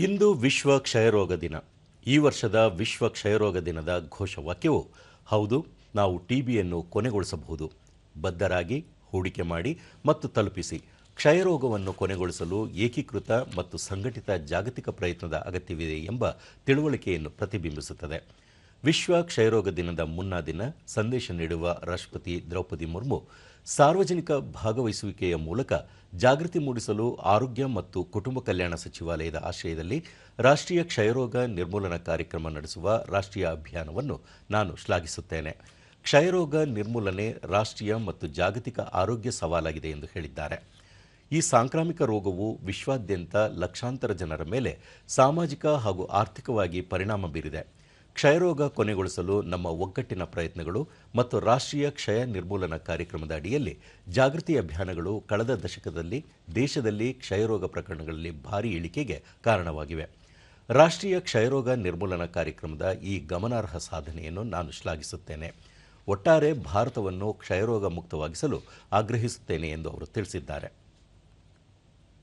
ಇಂದು ವಿಶ್ವ ಕ್ಷಯರೋಗ ದಿನ. ಈ ವರ್ಷದ ವಿಶ್ವ ಕ್ಷಯರೋಗ ದಿನದ ಘೋಷವಾಕ್ಯವು ಹೌದು, ನಾವು ಟಿಬಿಯನ್ನು ಕೊನೆಗೊಳಿಸಬಹುದು. ಬದ್ಧರಾಗಿ, ಹೂಡಿಕೆ ಮಾಡಿ ಮತ್ತು ತಲುಪಿಸಿ. ಕ್ಷಯರೋಗವನ್ನು ಕೊನೆಗೊಳಿಸಲು ಏಕೀಕೃತ ಮತ್ತು ಸಂಘಟಿತ ಜಾಗತಿಕ ಪ್ರಯತ್ನದ ಅಗತ್ಯವಿದೆ ಎಂಬ ತಿಳುವಳಿಕೆಯನ್ನು ಪ್ರತಿಬಿಂಬಿಸುತ್ತದೆ. ವಿಶ್ವ ಕ್ಷಯರೋಗ ದಿನದ ಮುನ್ನಾ ದಿನ ಸಂದೇಶ ನೀಡುವ ರಾಷ್ಟ್ರಪತಿ ದ್ರೌಪದಿ ಮುರ್ಮು, ಸಾರ್ವಜನಿಕ ಭಾಗವಹಿಸುವಿಕೆಯ ಮೂಲಕ ಜಾಗೃತಿ ಮೂಡಿಸಲು ಆರೋಗ್ಯ ಮತ್ತು ಕುಟುಂಬ ಕಲ್ಯಾಣ ಸಚಿವಾಲಯದ ಆಶ್ರಯದಲ್ಲಿ ರಾಷ್ಟ್ರೀಯ ಕ್ಷಯರೋಗ ನಿರ್ಮೂಲನಾ ಕಾರ್ಯಕ್ರಮ ನಡೆಸುವ ರಾಷ್ಟ್ರೀಯ ಅಭಿಯಾನವನ್ನು ನಾನು ಶ್ಲಾಘಿಸುತ್ತೇನೆ. ಕ್ಷಯರೋಗ ನಿರ್ಮೂಲನೆ ರಾಷ್ಟ್ರೀಯ ಮತ್ತು ಜಾಗತಿಕ ಆರೋಗ್ಯ ಸವಾಲಾಗಿದೆ ಎಂದು ಹೇಳಿದ್ದಾರೆ. ಈ ಸಾಂಕ್ರಾಮಿಕ ರೋಗವು ವಿಶ್ವಾದ್ಯಂತ ಲಕ್ಷಾಂತರ ಜನರ ಮೇಲೆ ಸಾಮಾಜಿಕ ಹಾಗೂ ಆರ್ಥಿಕವಾಗಿ ಪರಿಣಾಮ ಬೀರಿದೆ. ಕ್ಷಯರೋಗ ಕೊನೆಗೊಳಿಸಲು ನಮ್ಮ ಒಗ್ಗಟ್ಟಿನ ಪ್ರಯತ್ನಗಳು ಮತ್ತು ರಾಷ್ಟ್ರೀಯ ಕ್ಷಯ ನಿರ್ಮೂಲನಾ ಕಾರ್ಯಕ್ರಮದ ಅಡಿಯಲ್ಲಿ ಜಾಗೃತಿ ಅಭಿಯಾನಗಳು ಕಳೆದ ದಶಕದಲ್ಲಿ ದೇಶದಲ್ಲಿ ಕ್ಷಯರೋಗ ಪ್ರಕರಣಗಳಲ್ಲಿ ಭಾರೀ ಇಳಿಕೆಗೆ ಕಾರಣವಾಗಿವೆ. ರಾಷ್ಟ್ರೀಯ ಕ್ಷಯರೋಗ ನಿರ್ಮೂಲನಾ ಕಾರ್ಯಕ್ರಮದ ಈ ಗಮನಾರ್ಹ ಸಾಧನೆಯನ್ನು ನಾನು ಶ್ಲಾಘಿಸುತ್ತೇನೆ. ಒಟ್ಟಾರೆ ಭಾರತವನ್ನು ಕ್ಷಯರೋಗ ಮುಕ್ತವಾಗಿಸಲು ಆಗ್ರಹಿಸುತ್ತೇನೆ ಎಂದು ಅವರು ತಿಳಿಸಿದ್ದಾರೆ.